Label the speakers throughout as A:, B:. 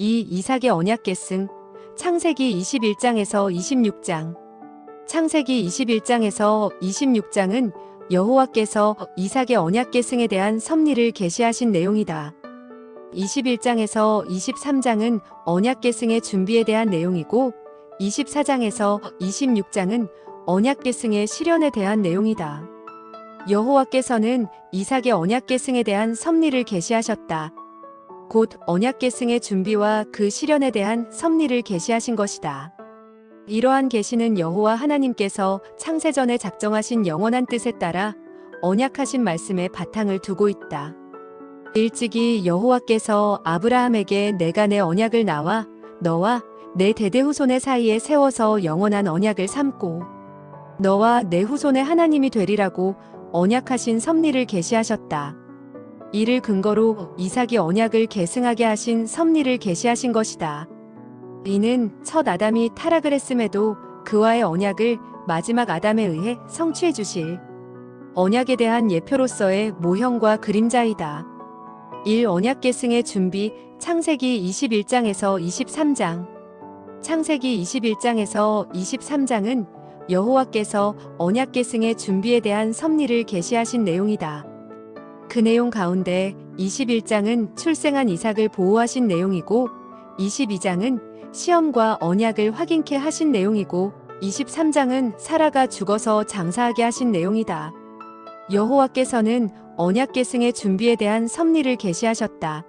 A: 이 이삭의 언약 계승. 창세기 21장에서 26장. 창세기 21장에서 26장은 여호와께서 이삭의 언약 계승에 대한 섭리를 계시하신 내용이다. 21장에서 23장은 언약 계승의 준비에 대한 내용이고 24장에서 26장은 언약 계승의 실현에 대한 내용이다. 여호와께서는 이삭의 언약 계승에 대한 섭리를 계시하셨다. 곧 언약 계승의 준비와 그 실현에 대한 섭리를 계시하신 것이다. 이러한 계시는 여호와 하나님께서 창세전에 작정하신 영원한 뜻에 따라 언약하신 말씀에 바탕을 두고 있다. 일찍이 여호와께서 아브라함에게 내가 내 언약을 나와 너와 내 대대 후손의 사이에 세워서 영원한 언약을 삼고 너와 내 후손의 하나님이 되리라고 언약하신 섭리를 계시하셨다. 이를 근거로 이삭이 언약을 계승하게 하신 섭리를 계시하신 것이다. 이는 첫 아담이 타락을 했음에도 그와의 언약을 마지막 아담에 의해 성취해 주실 언약에 대한 예표로서의 모형과 그림자이다. 1. 언약 계승의 준비. 창세기 21장에서 23장. 창세기 21장에서 23장은 여호와께서 언약 계승의 준비에 대한 섭리를 계시하신 내용이다. 그 내용 가운데 21장은 출생한 이삭을 보호하신 내용이고 22장은 시험과 언약을 확인케 하신 내용이고 23장은 사라가 죽어서 장사하게 하신 내용이다. 여호와께서는 언약 계승의 준비에 대한 섭리를 계시하셨다.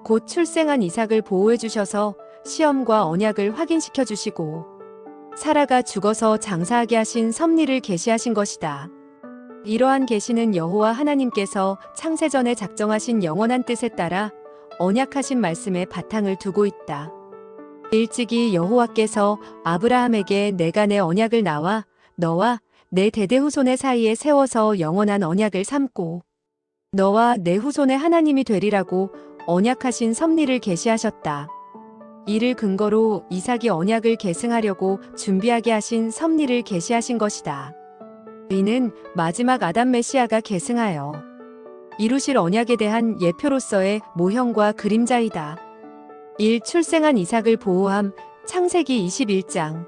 A: 곧 출생한 이삭을 보호해 주셔서 시험과 언약을 확인시켜 주시고 사라가 죽어서 장사하게 하신 섭리를 계시하신 것이다. 이러한 계시는 여호와 하나님께서 창세전에 작정하신 영원한 뜻에 따라 언약하신 말씀에 바탕을 두고 있다. 일찍이 여호와께서 아브라함에게 내가 내 언약을 나와 너와 내 대대 후손의 사이에 세워서 영원한 언약을 삼고 너와 내 후손의 하나님이 되리라고 언약하신 섭리를 계시하셨다. 이를 근거로 이삭이 언약을 계승하려고 준비하게 하신 섭리를 계시하신 것이다. 이는 마지막 아담 메시아가 계승하여 이루실 언약에 대한 예표로서의 모형과 그림자이다. 1. 출생한 이삭을 보호함. 창세기 21장.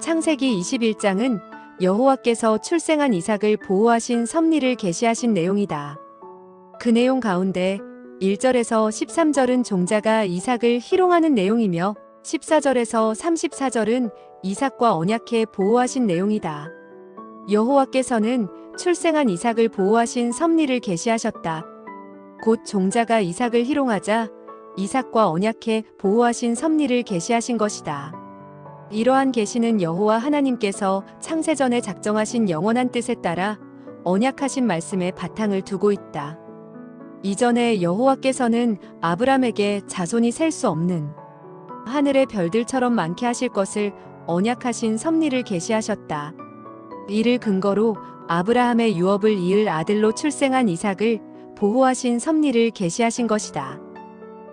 A: 창세기 21장은 여호와께서 출생한 이삭을 보호하신 섭리를 계시하신 내용이다. 그 내용 가운데 1절에서 13절은 종자가 이삭을 희롱하는 내용이며 14절에서 34절은 이삭과 언약해 보호하신 내용이다. 여호와께서는 출생한 이삭을 보호하신 섭리를 계시하셨다. 곧 종자가 이삭을 희롱하자 이삭과 언약해 보호하신 섭리를 계시하신 것이다. 이러한 계시는 여호와 하나님께서 창세전에 작정하신 영원한 뜻에 따라 언약하신 말씀에 바탕을 두고 있다. 이전에 여호와께서는 아브람에게 자손이 셀 수 없는 하늘의 별들처럼 많게 하실 것을 언약하신 섭리를 계시하셨다. 이를 근거로 아브라함의 유업을 이을 아들로 출생한 이삭을 보호하신 섭리를 계시하신 것이다.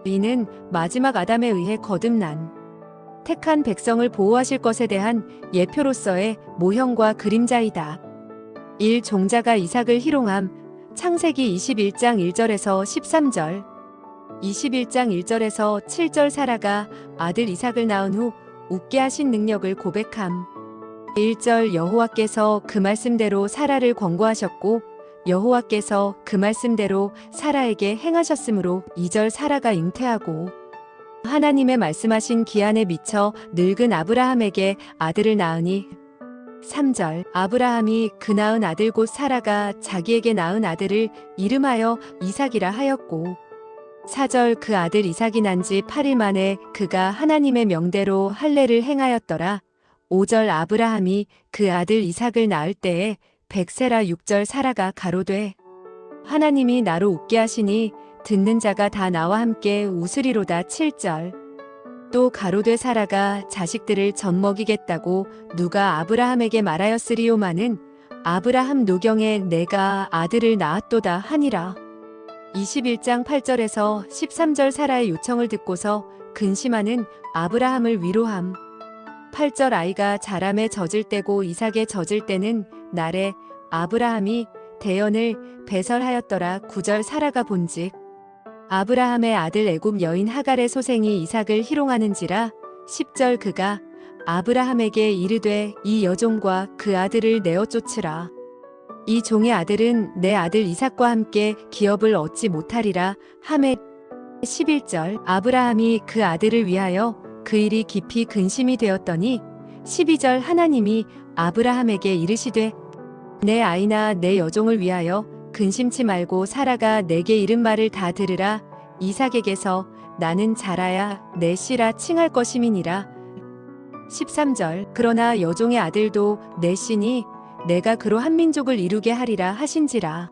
A: 이는 마지막 아담에 의해 거듭난 택한 백성을 보호하실 것에 대한 예표로서의 모형과 그림자이다. 1. 종자가 이삭을 희롱함. 창세기 21장 1절에서 13절. 21장 1절에서 7절 사라가 아들 이삭을 낳은 후 웃게 하신 능력을 고백함. 1절 여호와께서 그 말씀대로 사라를 권고하셨고 여호와께서 그 말씀대로 사라에게 행하셨으므로 2절 사라가 잉태하고 하나님의 말씀하신 기한에 미쳐 늙은 아브라함에게 아들을 낳으니 3절 아브라함이 그 낳은 아들 곧 사라가 자기에게 낳은 아들을 이름하여 이삭이라 하였고 4절 그 아들 이삭이 난 지 8일 만에 그가 하나님의 명대로 할례를 행하였더라. 5절 아브라함이 그 아들 이삭을 낳을 때에 백세라. 6절 사라가 가로되 하나님이 나로 웃게 하시니 듣는 자가 다 나와 함께 웃으리로다. 7절 또 가로되 사라가 자식들을 젖먹이겠다고 누가 아브라함에게 말하였으리요마는 아브라함 노경에 내가 아들을 낳았도다 하니라. 21장 8절에서 13절 사라의 요청을 듣고서 근심하는 아브라함을 위로함. 8절 아이가 자람에 젖을 때고 이삭에 젖을 때는 날에 아브라함이 대언을 배설하였더라. 9절 사라가 본즉 아브라함의 아들 애굽 여인 하갈의 소생이 이삭을 희롱하는지라 10절 그가 아브라함에게 이르되 이 여종과 그 아들을 내어 쫓으라. 이 종의 아들은 내 아들 이삭과 함께 기업을 얻지 못하리라 하매 11절 아브라함이 그 아들을 위하여 그 일이 깊이 근심이 되었더니 12절 하나님이 아브라함에게 이르시되 내 아이나 내 여종을 위하여 근심치 말고 사라가 내게 이른 말을 다 들으라. 이삭에게서 나는 자라야 내 씨라 칭할 것임이니라. 13절 그러나 여종의 아들도 내 씨니 내가 그로 한 민족을 이루게 하리라 하신지라.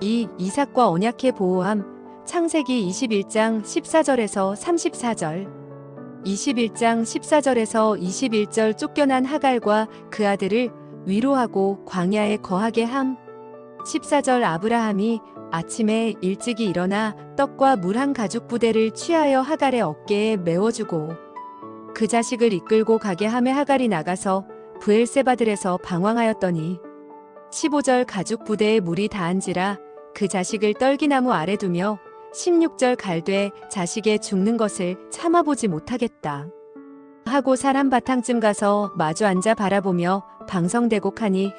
A: 이 이삭과 언약해 보호함 창세기 21장 14절에서 34절 21장 14절에서 21절 쫓겨난 하갈과 그 아들을 위로하고 광야에 거하게 함 14절 아브라함이 아침에 일찍이 일어나 떡과 물 한 가죽 부대를 취하여 하갈의 어깨에 메워주고 그 자식을 이끌고 가게 하매 하갈이 나가서 브엘세바들에서 방황하였더니 15절 가죽 부대에 물이 닿은지라 그 자식을 떨기나무 아래 두며 16절 갈되 자식의 죽는 것을 참아보지 못하겠다 하고 사람 바탕쯤 가서 마주 앉아 바라보며 방성대곡하니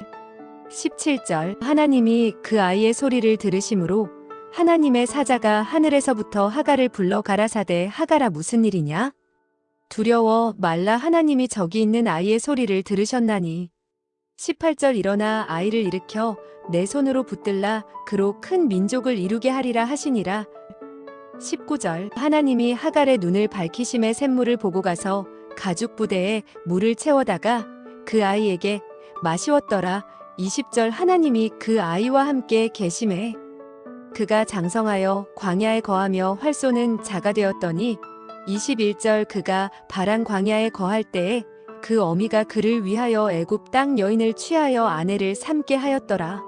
A: 17절 하나님이 그 아이의 소리를 들으심으로 하나님의 사자가 하늘에서부터 하갈을 불러 가라사대 하갈아 무슨 일이냐? 두려워 말라 하나님이 저기 있는 아이의 소리를 들으셨나니 18절 일어나 아이를 일으켜 내 손으로 붙들라 그로 큰 민족을 이루게 하리라 하시니라 19절 하나님이 하갈의 눈을 밝히심에 샘물을 보고 가서 가죽 부대에 물을 채워다가 그 아이에게 마시웠더라 20절 하나님이 그 아이와 함께 계심에 그가 장성하여 광야에 거하며 활 쏘는 자가 되었더니 21절 그가 바란 광야에 거할 때에 그 어미가 그를 위하여 애굽 땅 여인을 취하여 아내를 삼게 하였더라.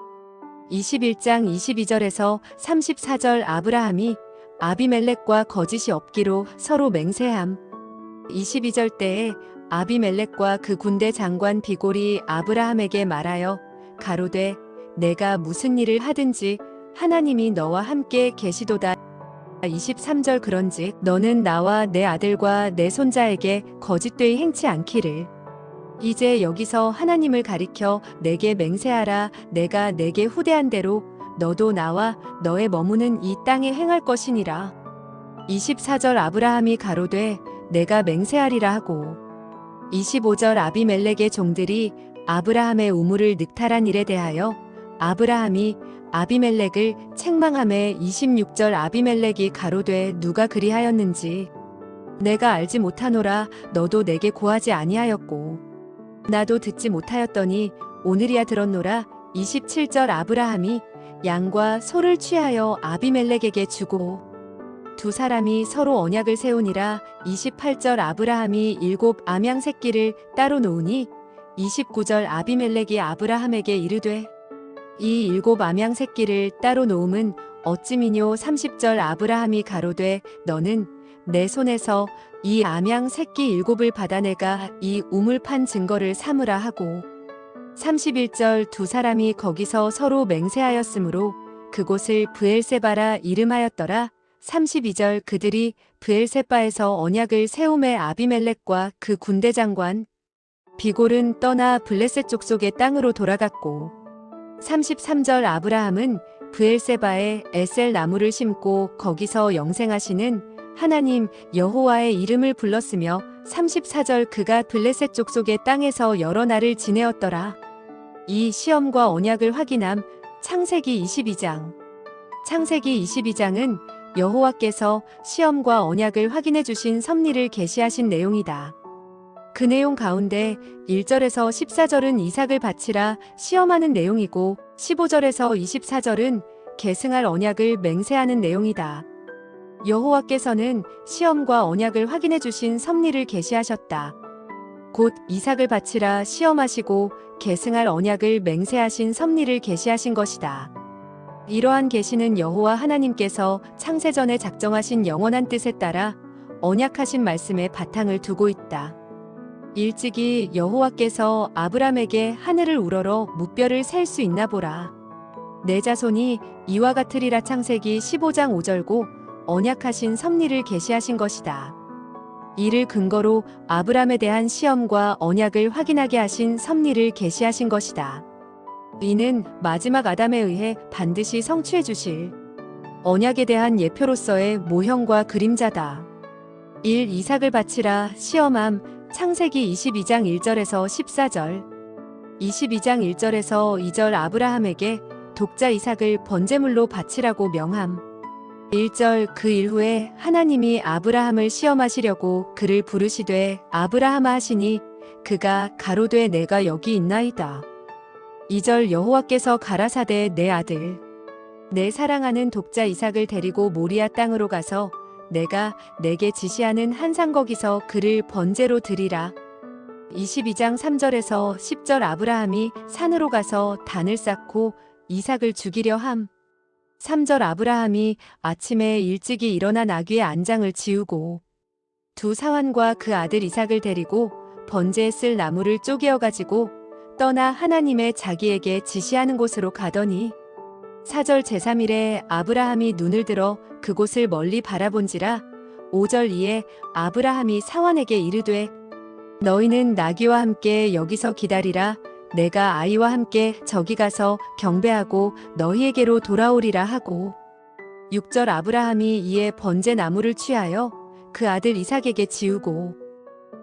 A: 21장 22절에서 34절 아브라함이 아비멜렉과 거짓이 없기로 서로 맹세함. 22절 때에 아비멜렉과 그 군대 장관 비골이 아브라함에게 말하여 가로되 내가 무슨 일을 하든지 하나님이 너와 함께 계시도다. 23절 그런즉 너는 나와 내 아들과 내 손자에게 거짓되이 행치 않기를. 이제 여기서 하나님을 가리켜 내게 맹세하라. 내가 내게 후대한 대로 너도 나와 너의 머무는 이 땅에 행할 것이니라. 24절 아브라함이 가로되 내가 맹세하리라 하고 25절 아비멜렉의 종들이 아브라함의 우물을 늑탈한 일에 대하여 아브라함이 아비멜렉을 책망하매 26절 아비멜렉이 가로되 누가 그리하였는지 내가 알지 못하노라. 너도 내게 고하지 아니하였고 나도 듣지 못하였더니 오늘이야 들었노라. 27절 아브라함이 양과 소를 취하여 아비멜렉에게 주고 두 사람이 서로 언약을 세우니라. 28절 아브라함이 7 암양 새끼를 따로 놓으니 29절 아비멜렉이 아브라함에게 이르되 이 7 암양 새끼를 따로 놓음은 어찌미뇨. 30절 아브라함이 가로되 너는 내 손에서 이 암양 새끼 7을 받아내가 이 우물 판 증거를 삼으라 하고 31절 두 사람이 거기서 서로 맹세하였으므로 그곳을 브엘세바라 이름하였더라. 32절 그들이 브엘세바에서 언약을 세우매 아비멜렉과 그 군대 장관 비골은 떠나 블레셋 족속의 땅으로 돌아갔고 33절 아브라함은 브엘세바에 에셀 나무를 심고 거기서 영생하시는 하나님 여호와의 이름을 불렀으며 34절 그가 블레셋 족속의 땅에서 여러 날을 지내었더라. 이 시험과 언약을 확인함 창세기 22장 창세기 22장은 여호와께서 시험과 언약을 확인해 주신 섭리를 계시하신 내용이다. 그 내용 가운데 1절에서 14절은 이삭을 바치라 시험하는 내용이고 15절에서 24절은 계승할 언약을 맹세하는 내용이다. 여호와께서는 시험과 언약을 확인해 주신 섭리를 계시하셨다. 곧 이삭을 바치라 시험하시고 계승할 언약을 맹세하신 섭리를 계시하신 것이다. 이러한 계시는 여호와 하나님께서 창세전에 작정하신 영원한 뜻에 따라 언약하신 말씀에 바탕을 두고 있다. 일찍이 여호와께서 아브람에게 하늘을 우러러 무뼈를 셀 수 있나 보라. 내 자손이 이와 같으리라. 창세기 15장 5절고 언약하신 섭리를 계시하신 것이다. 이를 근거로 아브람에 대한 시험과 언약을 확인하게 하신 섭리를 계시하신 것이다. 이는 마지막 아담에 의해 반드시 성취해 주실 언약에 대한 예표로서의 모형과 그림자다. 1. 이삭을 바치라 시험함 창세기 22장 1절에서 14절 22장 1절에서 2절 아브라함에게 독자 이삭을 번제물로 바치라고 명함 1절 그 일후에 하나님이 아브라함을 시험하시려고 그를 부르시되 아브라함아 하시니 그가 가로되 내가 여기 있나이다. 2절 여호와께서 가라사대 내 아들 내 사랑하는 독자 이삭을 데리고 모리아 땅으로 가서 내가 내게 지시하는 한산 거기서 그를 번제로 드리라. 22장 3절에서 10절 아브라함이 산으로 가서 단을 쌓고 이삭을 죽이려 함. 3절 아브라함이 아침에 일찍이 일어나 나귀의 안장을 지우고 두 사환과 그 아들 이삭을 데리고 번제에 쓸 나무를 쪼개어 가지고 떠나 하나님의 자기에게 지시하는 곳으로 가더니 4절 제3일에 아브라함이 눈을 들어 그곳을 멀리 바라본지라 5절 이에 아브라함이 사환에게 이르되 너희는 나귀와 함께 여기서 기다리라 내가 아이와 함께 저기 가서 경배하고 너희에게로 돌아오리라 하고 6절 아브라함이 이에 번제 나무를 취하여 그 아들 이삭에게 지우고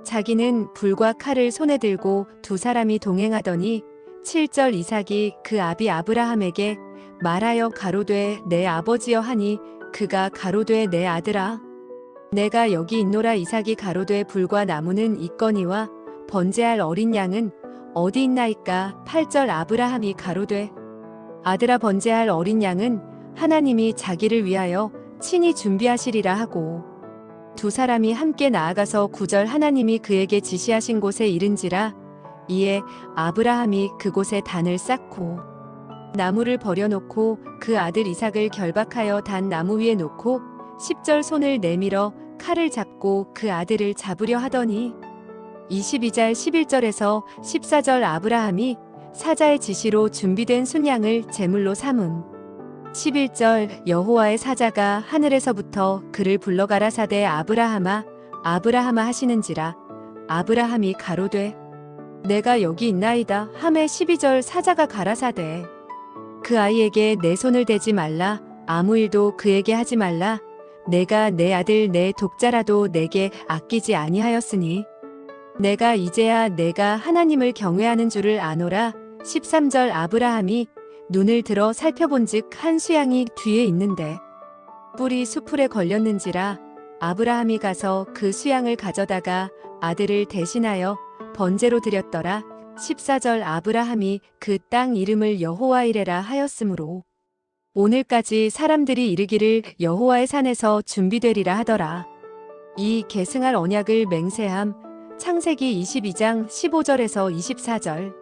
A: 자기는 불과 칼을 손에 들고 두 사람이 동행하더니 7절 이삭이 그 아비 아브라함에게 말하여 가로되 내 아버지여 하니 그가 가로되 내 아들아 내가 여기 있노라 이삭이 가로되 불과 나무는 있거니와 번제할 어린 양은 어디 있나이까 8절 아브라함이 가로되 아들아 번제할 어린 양은 하나님이 자기를 위하여 친히 준비하시리라 하고 두 사람이 함께 나아가서 9절 하나님이 그에게 지시하신 곳에 이른지라 이에 아브라함이 그곳에 단을 쌓고 나무를 버려놓고 그 아들 이삭을 결박하여 단 나무 위에 놓고 10절 손을 내밀어 칼을 잡고 그 아들을 잡으려 하더니 22절 11절에서 14절 아브라함이 사자의 지시로 준비된 순양을 제물로 삼음 11절 여호와의 사자가 하늘에서부터 그를 불러 가라사대 아브라함아 아브라함아 하시는지라 아브라함이 가로되 내가 여기 있나이다 하매 12절 사자가 가라사대 그 아이에게 내 손을 대지 말라 아무 일도 그에게 하지 말라 내가 내 아들 내 독자라도 내게 아끼지 아니하였으니 내가 이제야 내가 하나님을 경외하는 줄을 아노라 13절 아브라함이 눈을 들어 살펴본즉 한 수양이 뒤에 있는데 뿔이 수풀에 걸렸는지라 아브라함이 가서 그 수양을 가져다가 아들을 대신하여 번제로 드렸더라 14절 아브라함이 그 땅 이름을 여호와이레라 하였으므로 오늘까지 사람들이 이르기를 여호와의 산에서 준비되리라 하더라. 이 계승할 언약을 맹세함 창세기 22장 15절에서 24절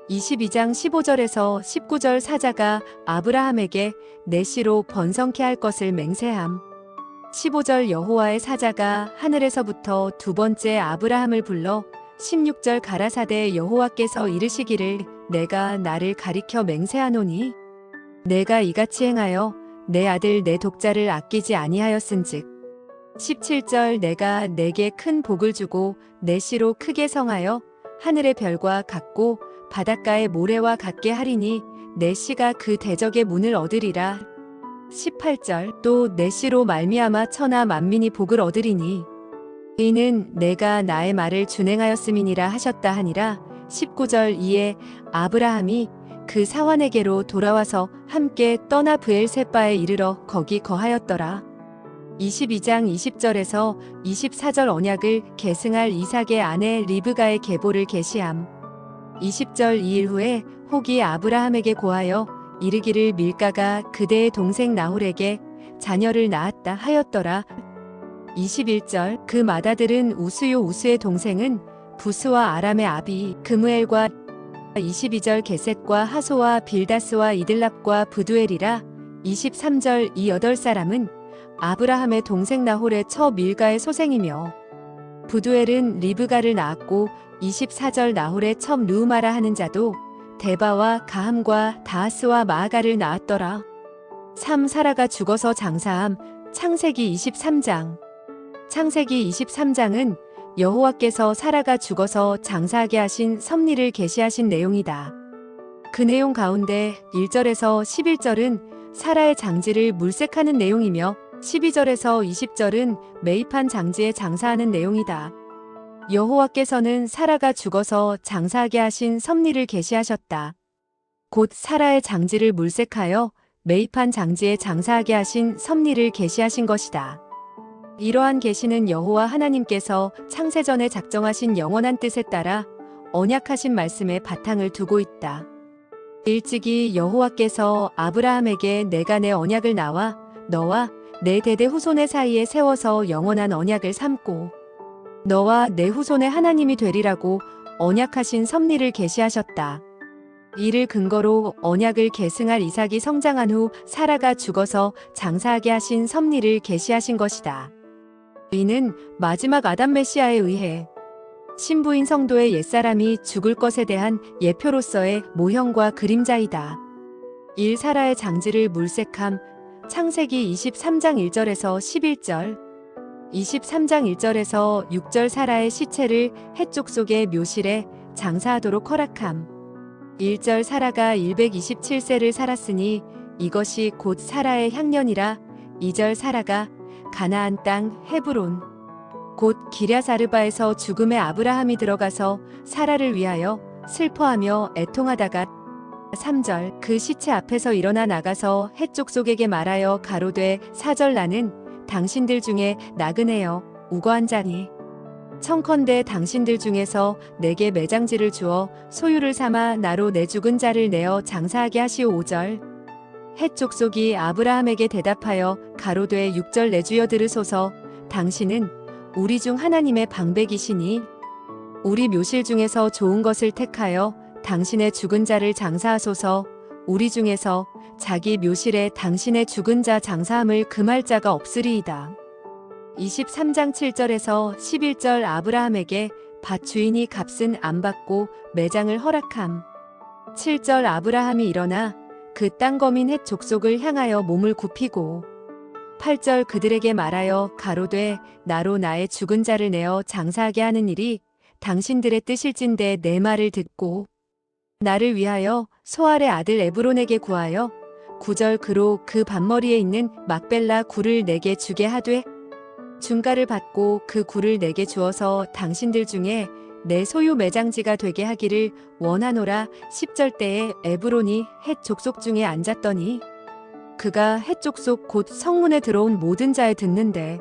A: 22장 15절에서 19절 사자가 아브라함에게 내 씨로 번성케 할 것을 맹세함 15절 여호와의 사자가 하늘에서부터 두 번째 아브라함을 불러 16절 가라사대 여호와께서 이르시기를 내가 나를 가리켜 맹세하노니 내가 이같이 행하여 내 아들 내 독자를 아끼지 아니하였은즉 17절 내가 내게 큰 복을 주고 내 씨로 크게 성하여 하늘의 별과 같고 바닷가의 모래와 같게 하리니 내 씨가 그 대적의 문을 얻으리라 18절 또 내 씨로 말미암아 천하 만민이 복을 얻으리니 이는 내가 나의 말을 준행하였음이니라 하셨다 하니라 19절 이에 아브라함이 그 사환에게로 돌아와서 함께 떠나 브엘세바에 이르러 거기 거하였더라 22장 20절에서 24절 언약을 계승할 이삭의 아내 리브가의 계보를 계시함 20절 2일 후에 혹이 아브라함에게 고하여 이르기를 밀가가 그대의 동생 나홀에게 자녀를 낳았다 하였더라 21절 그 맏아들은 우스요 우스의 동생은 부스와 아람의 아비 그무엘과 22절 게셋과 하소와 빌다스와 이들랍과 부두엘이라 23절 이 8사람은 아브라함의 동생 나홀의 처 밀가의 소생이며 부두엘은 리브가를 낳았고 24절 나홀의 첩 르우마라 하는 자도 데바와 가함과 다하스와 마아가를 낳았더라 3 사라가 죽어서 장사함 창세기 23장. 창세기 23장은 여호와께서 사라가 죽어서 장사하게 하신 섭리를 계시하신 내용이다. 그 내용 가운데 1절에서 11절은 사라의 장지를 물색하는 내용이며 12절에서 20절은 매입한 장지에 장사하는 내용이다. 여호와께서는 사라가 죽어서 장사하게 하신 섭리를 계시하셨다. 곧 사라의 장지를 물색하여 매입한 장지에 장사하게 하신 섭리를 계시하신 것이다. 이러한 계시는 여호와 하나님께서 창세전에 작정하신 영원한 뜻에 따라 언약하신 말씀에 바탕을 두고 있다. 일찍이 여호와께서 아브라함에게 내가 내 언약을 나와 너와 내 대대 후손의 사이에 세워서 영원한 언약을 삼고 너와 내 후손의 하나님이 되리라고 언약하신 섭리를 계시하셨다. 이를 근거로 언약을 계승할 이삭이 성장한 후 사라가 죽어서 장사하게 하신 섭리를 계시하신 것이다. 이는 마지막 아담 메시아에 의해 신부인 성도의 옛사람이 죽을 것에 대한 예표로서의 모형과 그림자이다. 1. 사라의 장지를 물색함. 창세기 23장 1절에서 11절, 23장 1절에서 6절 사라의 시체를 헷족 속에 묘실에 장사하도록 허락함. 1절 사라가 127세를 살았으니 이것이 곧 사라의 향년이라. 2절 사라가 가나안 땅 헤브론 곧 기랴사르바에서 죽음의 아브라함이 들어가서 사라를 위하여 슬퍼하며 애통하다가 3절 그 시체 앞에서 일어나 나가서 헷족 속에게 말하여 가로되 4절 나는 당신들 중에 나그네여 우거한 자니 청컨대 당신들 중에서 내게 매장지를 주어 소유를 삼아 나로 내 죽은 자를 내어 장사하게 하시오. 5절 헷족 속이 아브라함에게 대답하여 가로되 6절 내 주여 들으소서 당신은 우리 중 하나님의 방백이시니 우리 묘실 중에서 좋은 것을 택하여 당신의 죽은 자를 장사하소서. 우리 중에서 자기 묘실에 당신의 죽은 자 장사함을 금할 자가 없으리이다. 23장 7절에서 11절 아브라함에게 밭 주인이 값은 안 받고 매장을 허락함. 7절 아브라함이 일어나 그 땅 거민 헷 족속을 향하여 몸을 굽히고 8절 그들에게 말하여 가로되 나로 나의 죽은 자를 내어 장사하게 하는 일이 당신들의 뜻일진대 내 말을 듣고 나를 위하여 소알의 아들 에브론에게 구하여 9절 그로 그 밭머리에 있는 막벨라 굴을 내게 주게 하되 중가를 받고 그 굴을 내게 주어서 당신들 중에 내 소유 매장지가 되게 하기를 원하노라. 10절 때에 에브론이 헷 족속 중에 앉았더니 그가 헷 족속 곧 성문에 들어온 모든 자에 듣는데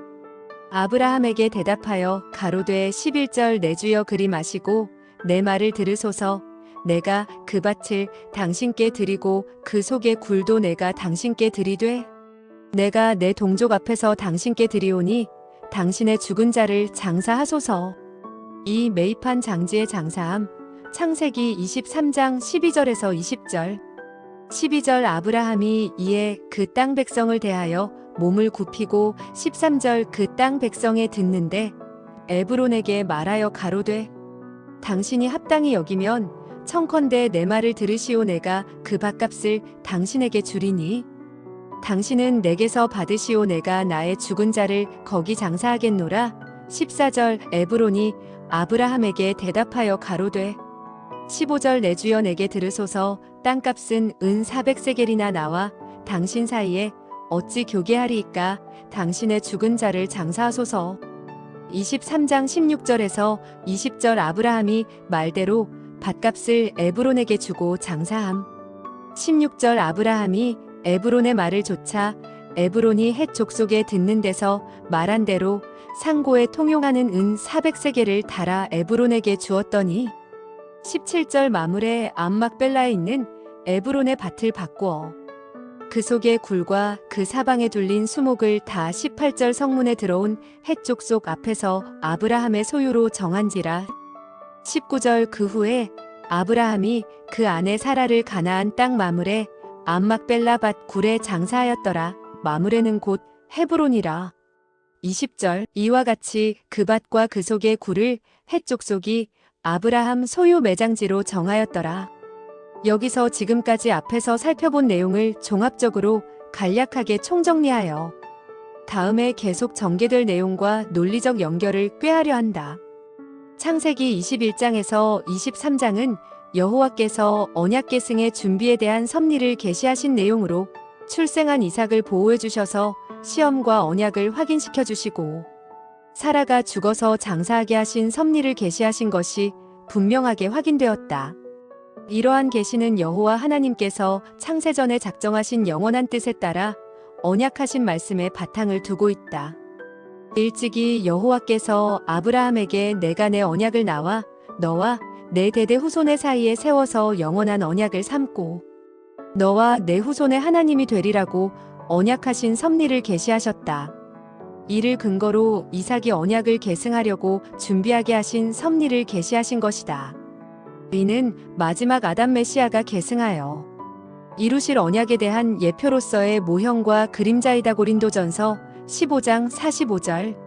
A: 아브라함에게 대답하여 가로되 11절 내 주여 그리 마시고 내 말을 들으소서. 내가 그 밭을 당신께 드리고 그 속의 굴도 내가 당신께 드리되 내가 내 동족 앞에서 당신께 드리오니 당신의 죽은 자를 장사하소서. 이 매입한 장지의 장사함. 창세기 23장 12절에서 20절 12절 아브라함이 이에 그 땅 백성을 대하여 몸을 굽히고 13절 그 땅 백성에 듣는데 에브론에게 말하여 가로되 당신이 합당히 여기면 청컨대 내 말을 들으시오. 내가 그 밭값을 당신에게 주리니 당신은 내게서 받으시오. 내가 나의 죽은 자를 거기 장사하겠노라. 14절 에브론이 아브라함에게 대답하여 가로되 15절 내 주여 내게 들으소서. 땅값은 은 400세겔이나 나와 당신 사이에 어찌 교개하리이까. 당신의 죽은 자를 장사하소서. 23장 16절에서 20절 아브라함이 말대로 밭값을 에브론에게 주고 장사함. 16절 아브라함이 에브론의 말을 조차 에브론이 헷 족속에 듣는 데서 말한 대로 상고에 통용하는 은 400세겔을 달아 에브론에게 주었더니 17절 마물에 암막벨라에 있는 에브론의 밭을 바꾸어 그 속의 굴과 그 사방에 둘린 수목을 다 18절 성문에 들어온 헷 족속 앞에서 아브라함의 소유로 정한지라. 19절 그 후에 아브라함이 그 아내 사라를 가나안 땅 마물에 암막벨라 밭 굴에 장사하였더라. 마물에는 곧 헤브론이라. 20절 이와 같이 그 밭과 그 속의 굴을 헷 족속이 아브라함 소유 매장지로 정하였더라. 여기서 지금까지 앞에서 살펴본 내용을 종합적으로 간략하게 총정리하여 다음에 계속 전개될 내용과 논리적 연결을 꾀하려 한다. 창세기 21장에서 23장은 여호와께서 언약 계승의 준비에 대한 섭리를 계시하신 내용으로 출생한 이삭을 보호해 주셔서 시험과 언약을 확인시켜 주시고 사라가 죽어서 장사하게 하신 섭리를 계시하신 것이 분명하게 확인되었다. 이러한 계시는 여호와 하나님께서 창세전에 작정하신 영원한 뜻에 따라 언약하신 말씀에 바탕을 두고 있다. 일찍이 여호와께서 아브라함에게 내가 내 언약을 나와 너와 내 대대 후손의 사이에 세워서 영원한 언약을 삼고 너와 내 후손의 하나님이 되리라고 언약하신 섭리를 계시하셨다. 이를 근거로 이삭이 언약을 계승하려고 준비하게 하신 섭리를 계시하신 것이다. 이는 마지막 아담 메시아가 계승하여 이루실 언약에 대한 예표로서의 모형과 그림자이다. 고린도전서 15장 45절.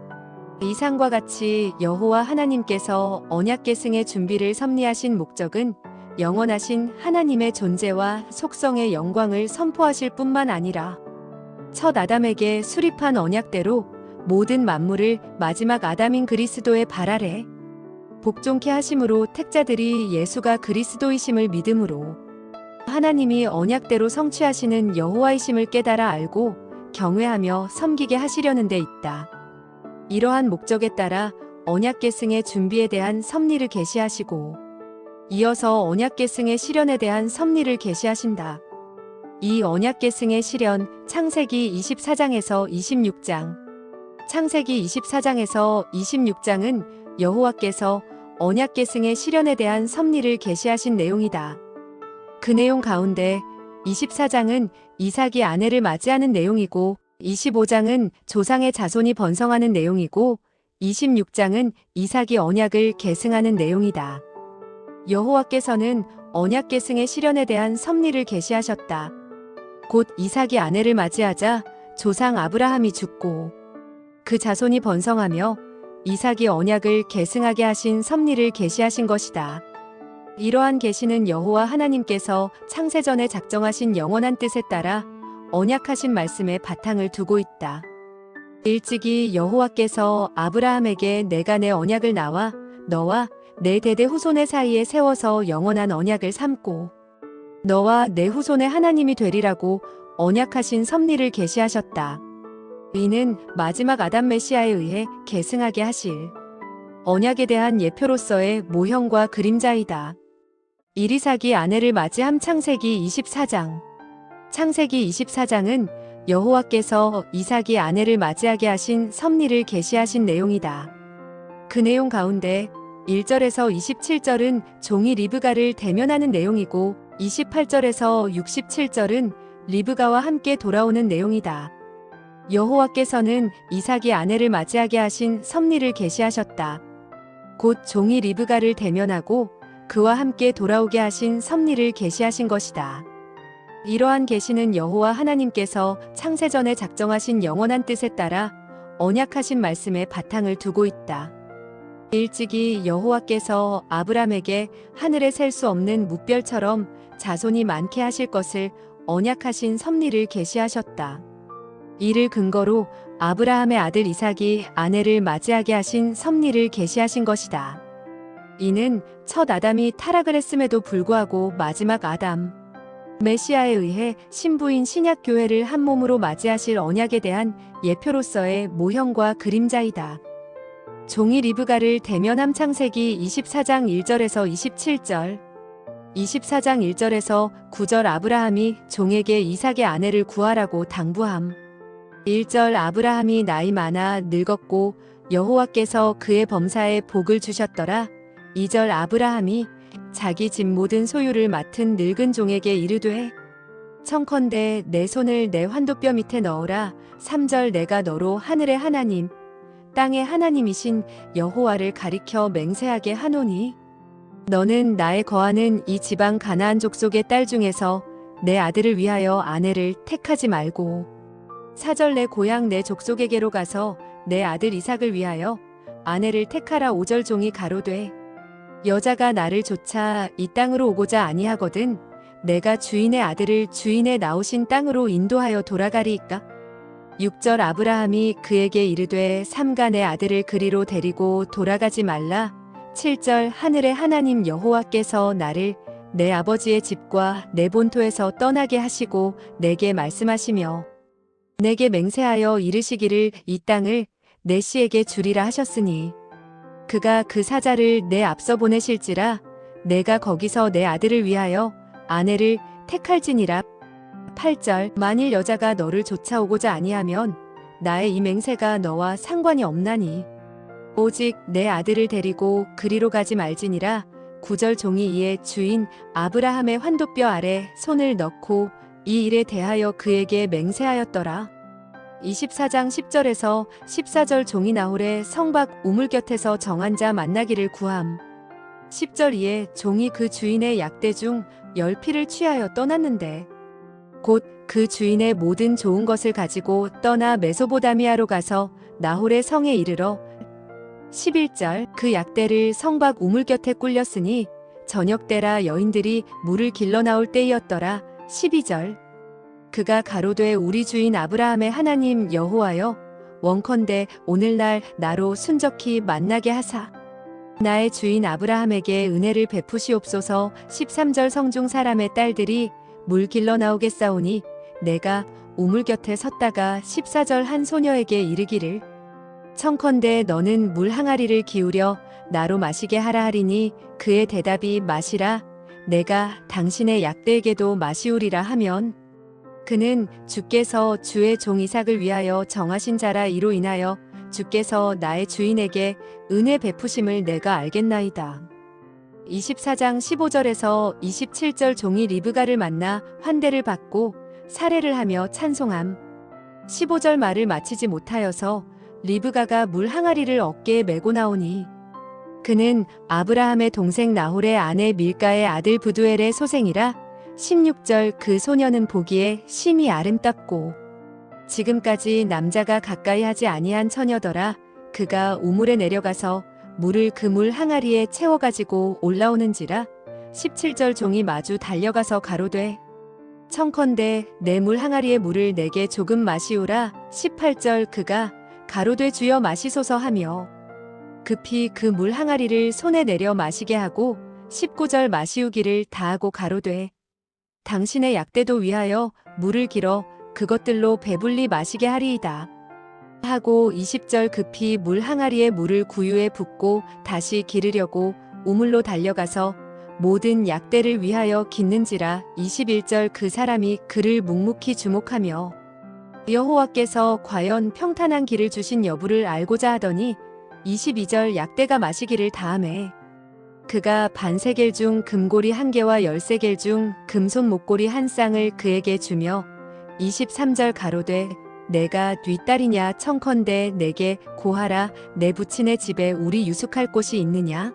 A: 이상과 같이 여호와 하나님께서 언약 계승의 준비를 섭리하신 목적은 영원하신 하나님의 존재와 속성의 영광을 선포하실 뿐만 아니라 첫 아담에게 수립한 언약대로 모든 만물을 마지막 아담인 그리스도의 발 아래 복종케 하심으로 택자들이 예수가 그리스도이심을 믿음으로 하나님이 언약대로 성취하시는 여호와이심을 깨달아 알고 경외하며 섬기게 하시려는 데 있다. 이러한 목적에 따라 언약 계승의 준비에 대한 섭리를 계시하시고 이어서 언약 계승의 실현에 대한 섭리를 계시하신다. 이 언약 계승의 실현 창세기 24장에서 26장. 창세기 24장에서 26장은 여호와께서 언약 계승의 실현에 대한 섭리를 계시하신 내용이다. 그 내용 가운데 24장은 이삭이 아내를 맞이하는 내용이고 25장은 조상의 자손이 번성하는 내용이고 26장은 이삭이 언약을 계승하는 내용이다. 여호와께서는 언약 계승의 실현에 대한 섭리를 계시하셨다. 곧 이삭이 아내를 맞이하자 조상 아브라함이 죽고 그 자손이 번성하며 이삭이 언약을 계승하게 하신 섭리를 계시하신 것이다. 이러한 계시는 여호와 하나님께서 창세전에 작정하신 영원한 뜻에 따라 언약하신 말씀에 바탕을 두고 있다. 일찍이 여호와께서 아브라함에게 내가 내 언약을 나와 너와 내 대대 후손의 사이에 세워서 영원한 언약을 삼고 너와 내 후손의 하나님이 되리라고 언약하신 섭리를 계시하셨다. 이는 마지막 아담 메시아에 의해 계승하게 하실 언약에 대한 예표로서의 모형과 그림자이다. 이삭이 아내를 맞이함 창세기 24장. 창세기 24장은 여호와께서 이삭이 아내를 맞이하게 하신 섭리를 계시하신 내용이다. 그 내용 가운데 1절에서 27절은 종이 리브가를 대면하는 내용이고 28절에서 67절은 리브가와 함께 돌아오는 내용이다. 여호와께서는 이삭이 아내를 맞이하게 하신 섭리를 계시하셨다. 곧 종이 리브가를 대면하고 그와 함께 돌아오게 하신 섭리를 계시하신 것이다. 이러한 계시는 여호와 하나님께서 창세전에 작정하신 영원한 뜻에 따라 언약하신 말씀에 바탕을 두고 있다. 일찍이 여호와께서 아브람에게 하늘에 셀 수 없는 무별처럼 자손이 많게 하실 것을 언약하신 섭리를 계시하셨다. 이를 근거로 아브라함의 아들 이삭이 아내를 맞이하게 하신 섭리를 계시하신 것이다. 이는 첫 아담이 타락을 했음에도 불구하고 마지막 아담 메시아에 의해 신부인 신약교회를 한 몸으로 맞이하실 언약에 대한 예표로서의 모형과 그림자이다. 종이 리브가를 대면함 창세기 24장 1절에서 27절. 24장 1절에서 9절 아브라함이 종에게 이삭의 아내를 구하라고 당부함. 1절 아브라함이 나이 많아 늙었고 여호와께서 그의 범사에 복을 주셨더라. 2절 아브라함이 자기 집 모든 소유를 맡은 늙은 종에게 이르되 청컨대 내 손을 내 환도뼈 밑에 넣으라. 3절 내가 너로 하늘의 하나님 땅의 하나님이신 여호와를 가리켜 맹세하게 하노니 너는 나의 거하는 이 지방 가나안 족속의 딸 중에서 내 아들을 위하여 아내를 택하지 말고 4절 내 고향 내 족속에게로 가서 내 아들 이삭을 위하여 아내를 택하라. 5절 종이 가로되 여자가 나를 쫓아 이 땅으로 오고자 아니하거든 내가 주인의 아들을 주인의 나오신 땅으로 인도하여 돌아가리이까. 6절 아브라함이 그에게 이르되 삼가 내 아들을 그리로 데리고 돌아가지 말라. 7절 하늘의 하나님 여호와께서 나를 내 아버지의 집과 내 본토에서 떠나게 하시고 내게 말씀하시며 내게 맹세하여 이르시기를 이 땅을 내 씨에게 주리라 하셨으니 그가 그 사자를 내 앞서 보내실지라 내가 거기서 내 아들을 위하여 아내를 택할지니라. 8절 만일 여자가 너를 쫓아오고자 아니하면 나의 이 맹세가 너와 상관이 없나니 오직 내 아들을 데리고 그리로 가지 말지니라. 9절 종이 이에 주인 아브라함의 환도뼈 아래 손을 넣고 이 일에 대하여 그에게 맹세하였더라. 24장 10절에서 14절 종이 나홀의 성박 우물 곁에서 정한 자 만나기를 구함. 10절 이에 종이 그 주인의 약대 중 10피를 취하여 떠났는데 곧 그 주인의 모든 좋은 것을 가지고 떠나 메소보다미아로 가서 나홀의 성에 이르러 11절 그 약대를 성박 우물 곁에 꿀렸으니 저녁 때라 여인들이 물을 길러 나올 때이었더라. 12절 그가 가로되 우리 주인 아브라함의 하나님 여호와여 원컨대 오늘날 나로 순적히 만나게 하사 나의 주인 아브라함에게 은혜를 베푸시옵소서. 13절 성중 사람의 딸들이 물 길러 나오겠사오니 내가 우물 곁에 섰다가 14절 한 소녀에게 이르기를 청컨대 너는 물 항아리를 기울여 나로 마시게 하라 하리니 그의 대답이 마시라 내가 당신의 약대에게도 마시우리라 하면 그는 주께서 주의 종 이삭을 위하여 정하신 자라 이로 인하여 주께서 나의 주인에게 은혜 베푸심을 내가 알겠나이다. 24장 15절에서 27절 종이 리브가를 만나 환대를 받고 사례를 하며 찬송함. 15절 말을 마치지 못하여서 리브가가 물 항아리를 어깨에 메고 나오니 그는 아브라함의 동생 나홀의 아내 밀가의 아들 부두엘의 소생이라. 16절 그 소녀는 보기에 심히 아름답고 지금까지 남자가 가까이 하지 아니한 처녀더라. 그가 우물에 내려가서 물을 그 물 항아리에 채워가지고 올라오는지라. 17절 종이 마주 달려가서 가로되 청컨대 내 물 항아리의 물을 내게 조금 마시우라. 18절 그가 가로되 주여 마시소서 하며 급히 그 물 항아리를 손에 내려 마시게 하고 19절 마시우기를 다하고 가로되 당신의 약대도 위하여 물을 길어 그것들로 배불리 마시게 하리이다 하고 20절 급히 물 항아리에 물을 구유에 붓고 다시 기르려고 우물로 달려가서 모든 약대를 위하여 깃는지라. 21절 그 사람이 그를 묵묵히 주목하며 여호와께서 과연 평탄한 길을 주신 여부를 알고자 하더니 22절 약대가 마시기를 다하매 그가 반세겔 중 금고리 1개와 10세겔 중 금손 목고리 1쌍을 그에게 주며 23절 가로되 내가 네 딸이냐 청컨대 내게 고하라 내 부친의 집에 우리 유숙할 곳이 있느냐.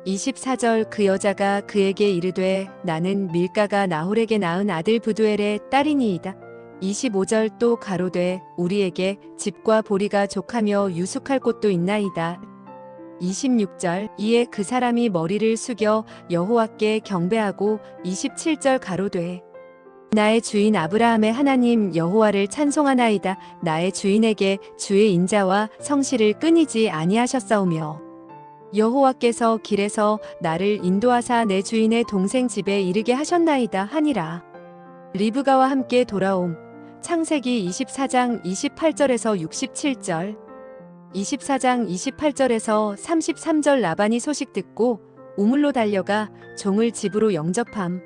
A: 24절 그 여자가 그에게 이르되 나는 밀가가 나홀에게 낳은 아들 부두엘의 딸이니이다. 25절 또 가로되 우리에게 집과 보리가 족하며 유숙할 곳도 있나이다. 26절 이에 그 사람이 머리를 숙여 여호와께 경배하고 27절 가로되 나의 주인 아브라함의 하나님 여호와를 찬송하나이다. 나의 주인에게 주의 인자와 성실을 끊이지 아니하셨사오며 여호와께서 길에서 나를 인도하사 내 주인의 동생 집에 이르게 하셨나이다 하니라. 리브가와 함께 돌아옴. 창세기 24장 28절에서 67절 24장 28절에서 33절 라반이 소식 듣고 우물로 달려가 종을 집으로 영접함.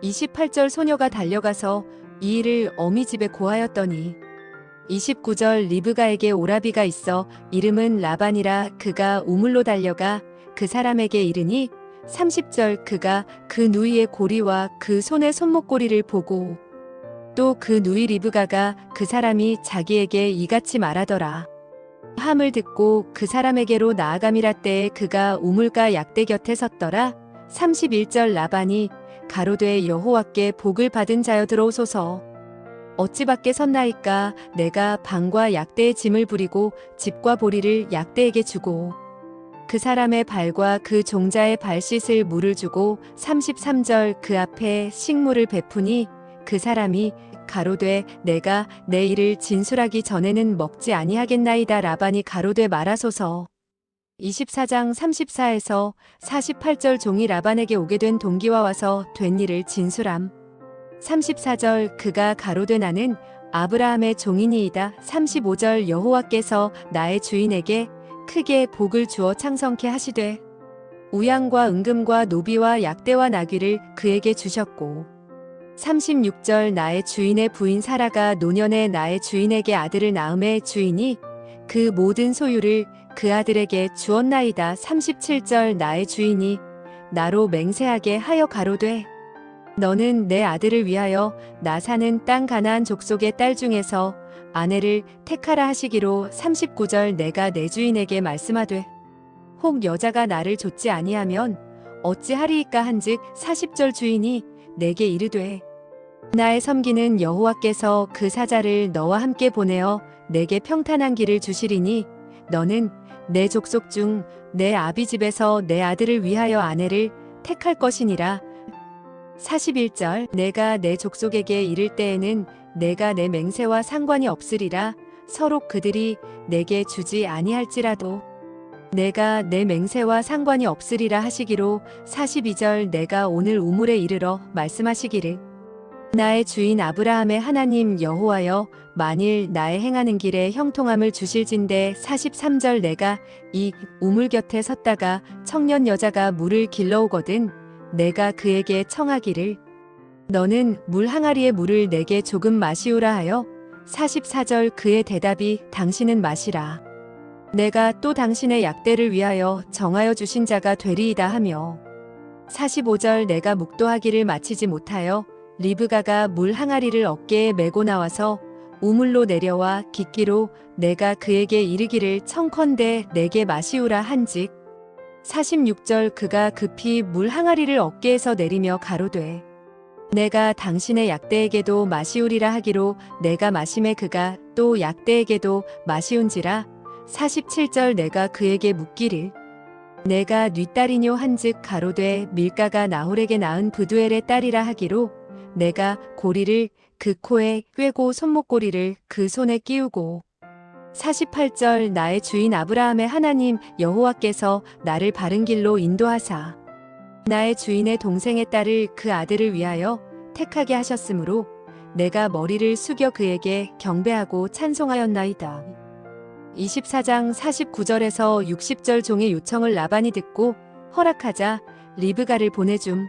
A: 28절 소녀가 달려가서 이 일을 어미 집에 고하였더니 29절 리브가에게 오라비가 있어 이름은 라반이라. 그가 우물로 달려가 그 사람에게 이르니 30절 그가 그 누이의 고리와 그 손의 손목고리를 보고 또 그 누이 리브가가 그 사람이 자기에게 이같이 말하더라 함을 듣고 그 사람에게로 나아감이라. 때에 그가 우물가 약대 곁에 섰더라. 31절 라반이 가로되 여호와께 복을 받은 자여 들어오소서. 어찌 밖에 섰나이까. 내가 방과 약대의 짐을 부리고 집과 보리를 약대에게 주고 그 사람의 발과 그 종자의 발 씻을 물을 주고 33절 그 앞에 식물을 베푸니 그 사람이 가로되 내가 내 일을 진술하기 전에는 먹지 아니하겠나이다. 라반이 가로되 말하소서. 24장 34에서 48절 종이 라반에게 오게 된 동기와 와서 된 일을 진술함. 34절 그가 가로되 나는 아브라함의 종이니이다. 35절 여호와께서 나의 주인에게 크게 복을 주어 창성케 하시되 우양과 은금과 노비와 약대와 나귀를 그에게 주셨고 36절 나의 주인의 부인 사라가 노년에 나의 주인에게 아들을 낳음에 주인이 그 모든 소유를 그 아들에게 주었나이다. 37절 나의 주인이 나로 맹세하게 하여 가로되 너는 내 아들을 위하여 나 사는 땅 가나안 족속의 딸 중에서 아내를 택하라 하시기로 39절 내가 내 주인에게 말씀하되 혹 여자가 나를 좇지 아니하면 어찌하리이까 한즉 40절 주인이 내게 이르되 나의 섬기는 여호와께서 그 사자를 너와 함께 보내어 내게 평탄한 길을 주시리니 너는 내 족속 중 내 아비 집에서 내 아들을 위하여 아내를 택할 것이니라. 41절 내가 내 족속에게 이를 때에는 내가 내 맹세와 상관이 없으리라. 서로 그들이 내게 주지 아니할지라도 내가 내 맹세와 상관이 없으리라 하시기로 42절 내가 오늘 우물에 이르러 말씀하시기를 나의 주인 아브라함의 하나님 여호와여 만일 나의 행하는 길에 형통함을 주실진대 43절 내가 이 우물 곁에 섰다가 청년 여자가 물을 길러오거든 내가 그에게 청하기를 너는 물 항아리의 물을 내게 조금 마시우라 하여 44절 그의 대답이 당신은 마시라 내가 또 당신의 약대를 위하여 정하여 주신 자가 되리이다 하며 45절 내가 묵도하기를 마치지 못하여 리브가가 물 항아리를 어깨에 메고 나와서 우물로 내려와 깃기로 내가 그에게 이르기를 청컨대 내게 마시우라 한즉 46절 그가 급히 물 항아리를 어깨에서 내리며 가로되 내가 당신의 약대에게도 마시우리라 하기로 내가 마심에 그가 또 약대에게도 마시운지라 47절 내가 그에게 묻기를 내가 네 딸이뇨 한즉 가로되 밀가가 나홀에게 낳은 브두엘의 딸이라 하기로 내가 고리를 그 코에 꿰고 손목고리를 그 손에 끼우고 48절 나의 주인 아브라함의 하나님 여호와께서 나를 바른 길로 인도하사 나의 주인의 동생의 딸을 그 아들을 위하여 택하게 하셨으므로 내가 머리를 숙여 그에게 경배하고 찬송하였나이다. 24장 49절에서 60절 종의 요청을 라반이 듣고 허락하자 리브가를 보내줌.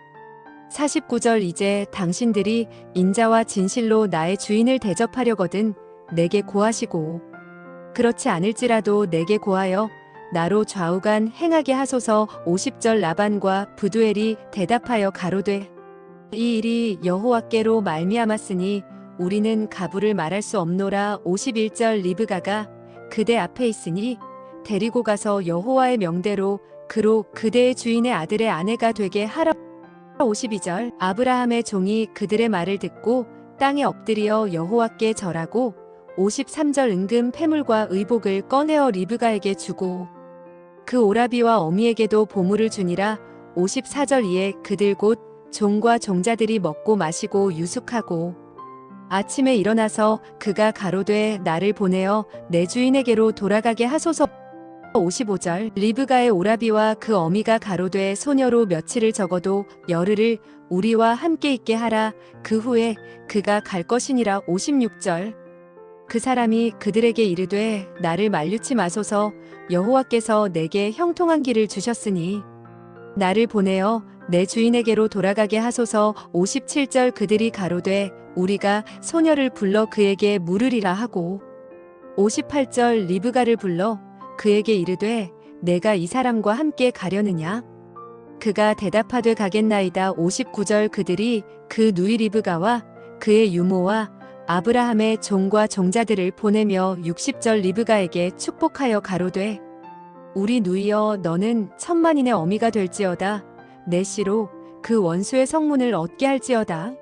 A: 49절 이제 당신들이 인자와 진실로 나의 주인을 대접하려거든 내게 고하시고 그렇지 않을지라도 내게 고하여 나로 좌우간 행하게 하소서. 50절 라반과 브두엘이 대답하여 가로되 이 일이 여호와께로 말미암았으니 우리는 가부를 말할 수 없노라. 51절 리브가가 그대 앞에 있으니 데리고 가서 여호와의 명대로 그로 그대의 주인의 아들의 아내가 되게 하라. 52절 아브라함의 종이 그들의 말을 듣고 땅에 엎드려 여호와께 절하고 53절 은금 패물과 의복을 꺼내어 리브가에게 주고 그 오라비와 어미에게도 보물을 주니라. 54절 이에 그들 곧 종과 종자들이 먹고 마시고 유숙하고 아침에 일어나서 그가 가로되 나를 보내어 내 주인에게로 돌아가게 하소서. 55절 리브가의 오라비와 그 어미가 가로되 소녀로 며칠을 적어도 열흘을 우리와 함께 있게 하라. 그 후에 그가 갈 것이니라. 56절 그 사람이 그들에게 이르되 나를 만류치 마소서. 여호와께서 내게 형통한 길을 주셨으니 나를 보내어 내 주인에게로 돌아가게 하소서. 57절 그들이 가로되 우리가 소녀를 불러 그에게 물으리라 하고 58절 리브가를 불러 그에게 이르되 내가 이 사람과 함께 가려느냐? 그가 대답하되 가겠나이다. 59절 그들이 그 누이 리브가와 그의 유모와 아브라함의 종과 종자들을 보내며 60절 리브가에게 축복하여 가로되 우리 누이여 너는 천만인의 어미가 될지어다. 내 씨로 그 원수의 성문을 얻게 할지어다.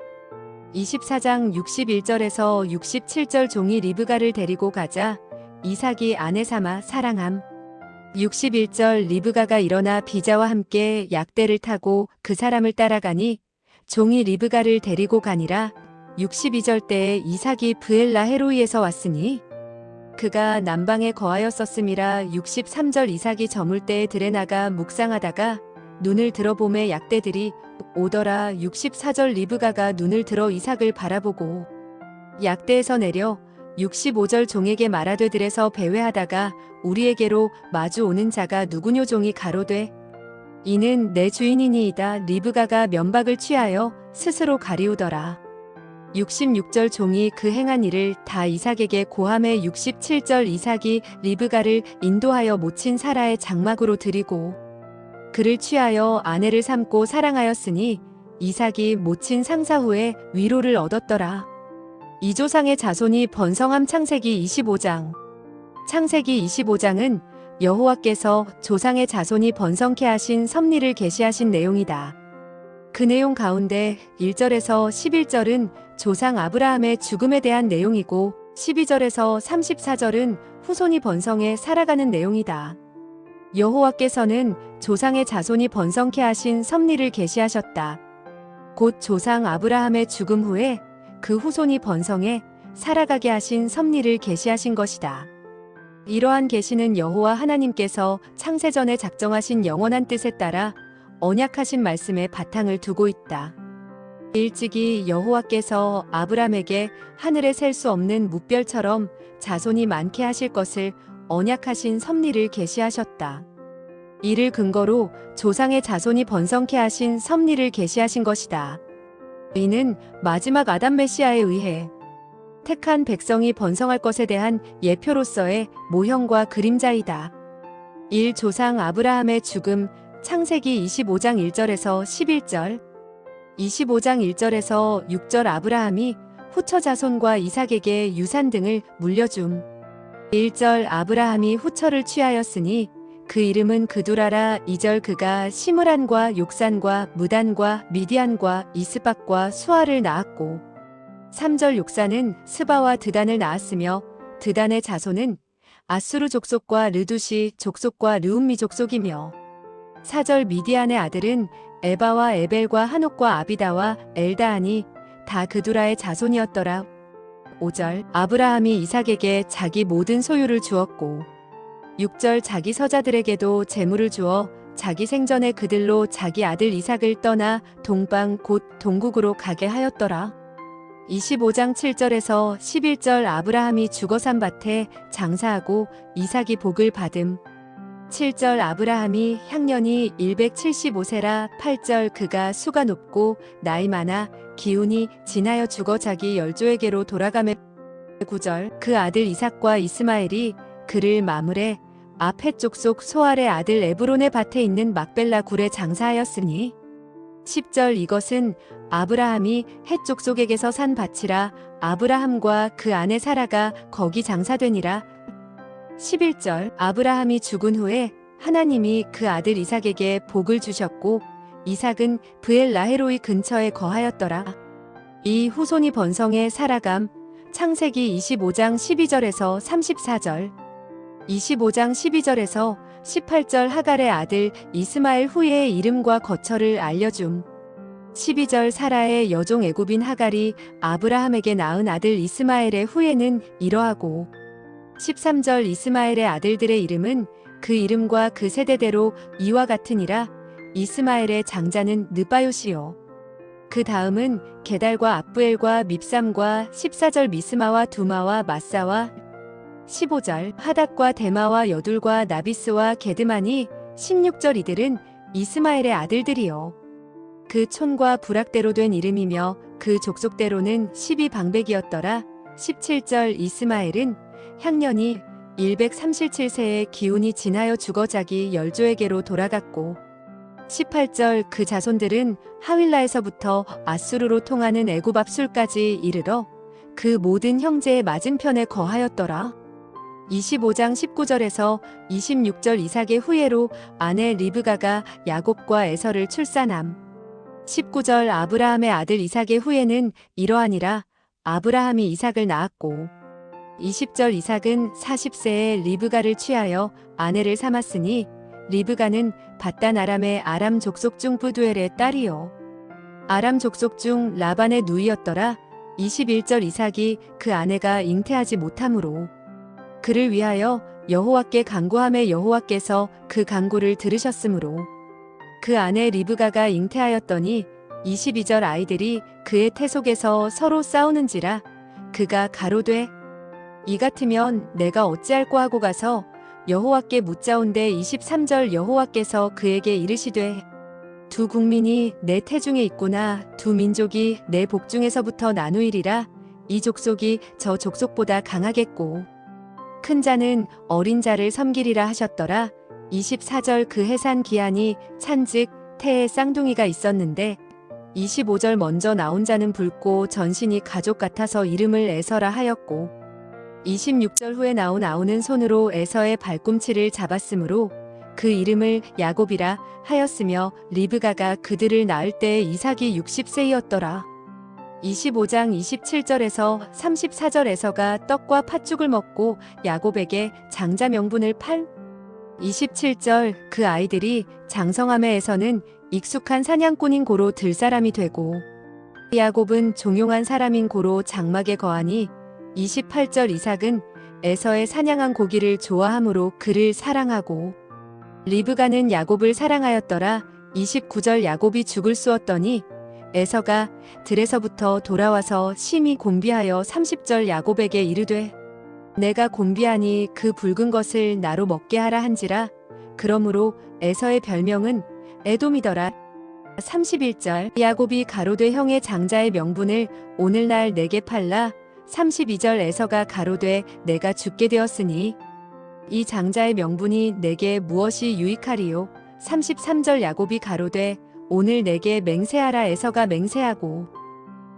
A: 24장 61절에서 67절 종이 리브가를 데리고 가자 이삭이 아내 삼아 사랑함. 61절 리브가가 일어나 비자와 함께 약대를 타고 그 사람을 따라가니 종이 리브가를 데리고 가니라. 62절 때에 이삭이 브엘라헤로이에서 왔으니 그가 남방에 거하였었음이라. 63절 이삭이 저물 때에 들에 나가 묵상하다가 눈을 들어보매 약대들이 오더라. 64절 리브가가 눈을 들어 이삭을 바라보고 약대에서 내려 65절 종에게 말하되 들에서 배회하다가 우리에게로 마주 오는 자가 누구뇨? 종이 가로되 이는 내 주인이니이다. 리브가가 면박을 취하여 스스로 가리우더라. 66절 종이 그 행한 일을 다 이삭에게 고함해. 67절 이삭이 리브가를 인도하여 모친 사라의 장막으로 들이고 그를 취하여 아내를 삼고 사랑하였으니 이삭이 모친 상사 후에 위로를 얻었더라. 이조상의 자손이 번성함. 창세기 25장. 창세기 25장은 여호와께서 조상의 자손이 번성케 하신 섭리를 계시하신 내용이다. 그 내용 가운데 1절에서 11절은 조상 아브라함의 죽음에 대한 내용이고 12절에서 34절은 후손이 번성해 살아가는 내용이다. 여호와께서는 조상의 자손이 번성케 하신 섭리를 계시하셨다. 곧 조상 아브라함의 죽음 후에 그 후손이 번성해 살아가게 하신 섭리를 계시하신 것이다. 이러한 계시는 여호와 하나님께서 창세전에 작정하신 영원한 뜻에 따라 언약하신 말씀에 바탕을 두고 있다. 일찍이 여호와께서 아브람에게 하늘에 셀 수 없는 무별처럼 자손이 많게 하실 것을 언약하신 섭리를 계시하셨다. 이를 근거로 조상의 자손이 번성케 하신 섭리를 계시하신 것이다. 이는 마지막 아담 메시아에 의해 택한 백성이 번성할 것에 대한 예표로서의 모형과 그림자이다. 1조상 아브라함의 죽음. 창세기 25장 1절에서 11절. 25장 1절에서 6절 아브라함이 후처 자손과 이삭에게 유산 등을 물려줌. 1절 아브라함이 후처를 취하였으니 그 이름은 그두라라. 2절 그가 시므란과 욕산과 무단과 미디안과 이스박과 수아를 낳았고 3절 욕산은 스바와 드단을 낳았으며 드단의 자손은 아수르 족속과 르두시 족속과 르움미 족속이며 4절 미디안의 아들은 에바와 에벨과 한옥과 아비다와 엘다하니 다 그두라의 자손이었더라. 5절 아브라함이 이삭에게 자기 모든 소유를 주었고 6절 자기 서자들에게도 재물을 주어 자기 생전에 그들로 자기 아들 이삭을 떠나 동방 곧 동국으로 가게 하였더라. 25장 7절에서 11절 아브라함이 죽어 산 밭에 장사하고 이삭이 복을 받음. 7절 아브라함이 향년이 175세라. 8절 그가 수가 높고 나이 많아 기운이 지나여 죽어 자기 열조에게로 돌아가매. 9절 그 아들 이삭과 이스마엘이 그를 마물에 앞헷 족속 소알의 아들 에브론의 밭에 있는 막벨라 굴에 장사하였으니 10절 이것은 아브라함이 헷 족속에게서 산 밭이라. 아브라함과 그 아내 사라가 거기 장사되니라. 11절 아브라함이 죽은 후에 하나님이 그 아들 이삭에게 복을 주셨고 이삭은 브엘라헤로이 근처에 거하였더라. 이 후손이 번성해 살아감. 창세기 25장 12절에서 34절. 25장 12절에서 18절 하갈의 아들 이스마엘 후예의 이름과 거처를 알려줌. 12절 사라의 여종 애굽인 하갈이 아브라함에게 낳은 아들 이스마엘의 후예는 이러하고 13절 이스마엘의 아들들의 이름은 그 이름과 그 세대대로 이와 같으니라. 이스마엘의 장자는 느바요시요. 그 다음은 게달과 압부엘과 밉삼과 14절 미스마와 두마와 마사와 15절 하닷과 데마와 여둘과 나비스와 게드마니 16절 이들은 이스마엘의 아들들이요. 그 촌과 부락대로 된 이름이며 그 족속대로는 12방백이었더라. 17절 이스마엘은 향년이 137세에 기운이 지나여 죽어 자기 열조에게로 돌아갔고 18절 그 자손들은 하윌라에서부터 아수르로 통하는 애굽 앞술까지 이르러 그 모든 형제의 맞은편에 거하였더라. 25장 19절에서 26절 이삭의 후예로 아내 리브가가 야곱과 에서를 출산함. 19절 아브라함의 아들 이삭의 후예는 이러하니라. 아브라함이 이삭을 낳았고 20절 이삭은 40세에 리브가를 취하여 아내를 삼았으니 리브가는 밧단 아람의 아람 족속 중 부두엘의 딸이요. 아람 족속 중 라반의 누이였더라. 21절 이삭이 그 아내가 잉태하지 못하므로 그를 위하여 여호와께 간구하매 여호와께서 그 간구를 들으셨으므로 그 아내 리브가가 잉태하였더니 22절 아이들이 그의 태 속에서 서로 싸우는지라 그가 가로되 이 같으면 내가 어찌할꼬 하고 가서 여호와께 묻자온대 23절 여호와께서 그에게 이르시되 두 국민이 내 태중에 있구나 두 민족이 내 복중에서부터 나누이리라 이 족속이 저 족속보다 강하겠고 큰 자는 어린 자를 섬기리라 하셨더라 24절 그 해산 기한이 찬즉 태에 쌍둥이가 있었는데 25절 먼저 나온 자는 붉고 전신이 가족 같아서 이름을 에서라 하였고 26절 후에 나온 아우는 손으로 에서의 발꿈치를 잡았으므로 그 이름을 야곱이라 하였으며 리브가가 그들을 낳을 때에 이삭이 60세이었더라. 25장 27절에서 34절 에서가 떡과 팥죽을 먹고 야곱에게 장자 명분을 27절 그 아이들이 장성함에 에서는 익숙한 사냥꾼인 고로 들 사람이 되고 야곱은 종용한 사람인 고로 장막에 거하니 28절 이삭은 에서의 사냥한 고기를 좋아함으로 그를 사랑하고 리브가는 야곱을 사랑하였더라. 29절 야곱이 죽을 쑤었더니 에서가 들에서부터 돌아와서 심히 곤비하여 30절 야곱에게 이르되 내가 곤비하니 그 붉은 것을 나로 먹게 하라 한지라 그러므로 에서의 별명은 에돔이더라. 31절 야곱이 가로되 형의 장자의 명분을 오늘날 내게 팔라 32절 에서가 가로되 내가 죽게 되었으니 이 장자의 명분이 내게 무엇이 유익하리요 33절 야곱이 가로되 오늘 내게 맹세하라 에서가 맹세하고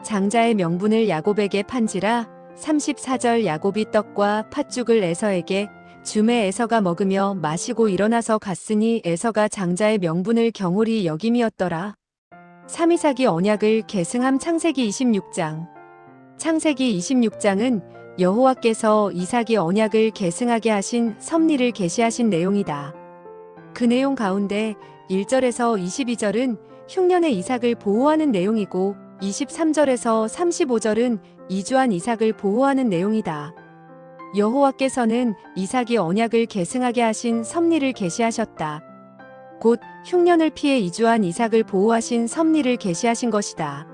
A: 장자의 명분을 야곱에게 판지라 34절 야곱이 떡과 팥죽을 에서에게 주매 에서가 먹으며 마시고 일어나서 갔으니 에서가 장자의 명분을 경홀히 여김이었더라. 3이삭이 언약을 계승함 창세기 26장 창세기 26장은 여호와께서 이삭이 언약을 계승하게 하신 섭리를 계시하신 내용이다. 그 내용 가운데 1절에서 22절은 흉년의 이삭을 보호하는 내용이고 23절에서 35절은 이주한 이삭을 보호하는 내용이다. 여호와께서는 이삭이 언약을 계승하게 하신 섭리를 계시하셨다. 곧 흉년을 피해 이주한 이삭을 보호하신 섭리를 계시하신 것이다.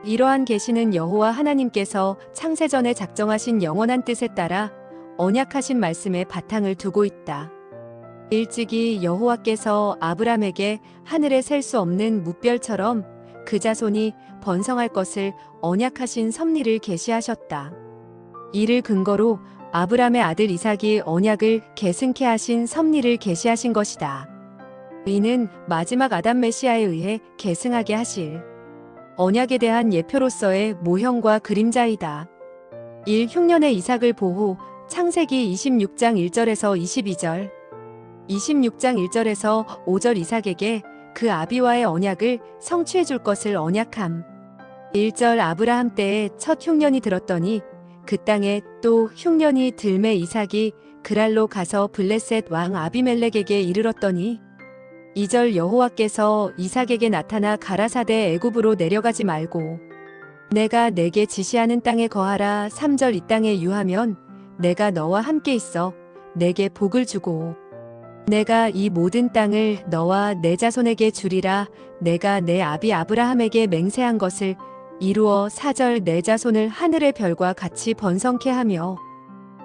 A: 이러한 계시는 여호와 하나님께서 창세전에 작정하신 영원한 뜻에 따라 언약하신 말씀에 바탕을 두고 있다. 일찍이 여호와께서 아브람에게 하늘에 셀 수 없는 무별처럼 그 자손이 번성할 것을 언약하신 섭리를 계시하셨다. 이를 근거로 아브람의 아들 이삭이 언약을 계승케 하신 섭리를 계시하신 것이다. 이는 마지막 아담 메시아에 의해 계승하게 하실 언약에 대한 예표로서의 모형과 그림자이다. 1. 흉년의 이삭을 보호 창세기 26장 1절에서 22절 26장 1절에서 5절 이삭에게 그 아비와의 언약을 성취해 줄 것을 언약함. 1절 아브라함 때에 첫 흉년이 들었더니 그 땅에 또 흉년이 들매 이삭이 그랄로 가서 블레셋 왕 아비멜렉에게 이르렀더니 2절 여호와께서 이삭에게 나타나 가라사대 애굽으로 내려가지 말고 내가 내게 지시하는 땅에 거하라 3절 이 땅에 유하면 내가 너와 함께 있어 내게 복을 주고 내가 이 모든 땅을 너와 내 자손에게 주리라 내가 내 아비 아브라함에게 맹세한 것을 이루어 4절 내 자손을 하늘의 별과 같이 번성케 하며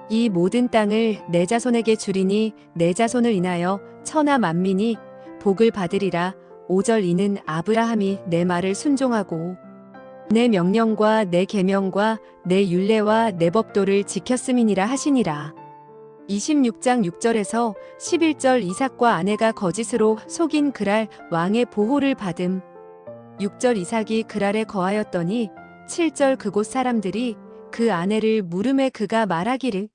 A: 이 모든 땅을 내 자손에게 주리니 내 자손을 인하여 천하 만민이 복을 받으리라 5절 이는 아브라함이 내 말을 순종하고 내 명령과 내 계명과 내 율례와 내 법도를 지켰음이니라 하시니라. 26장 6절에서 11절 이삭과 아내가 거짓으로 속인 그랄 왕의 보호를 받음 6절 이삭이 그랄에 거하였더니 7절 그곳 사람들이 그 아내를 물음에 그가 말하기를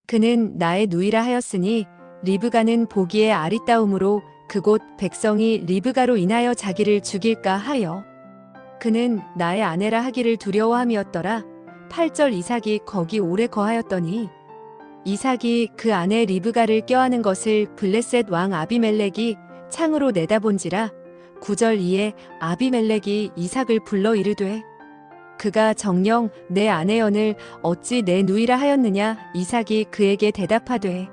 A: 그는 나의 누이라 하였으니 리브가는 보기에 아리따움으로 그곳 백성이 리브가로 인하여 자기를 죽일까 하여 그는 나의 아내라 하기를 두려워함이었더라. 8절 이삭이 거기 오래 거하였더니 이삭이 그 아내 리브가를 껴안은 것을 블레셋 왕 아비멜렉이 창으로 내다본지라 9절 이에 아비멜렉이 이삭을 불러 이르되 그가 정녕 내 아내연을 어찌 내 누이라 하였느냐. 이삭이 그에게 대답하되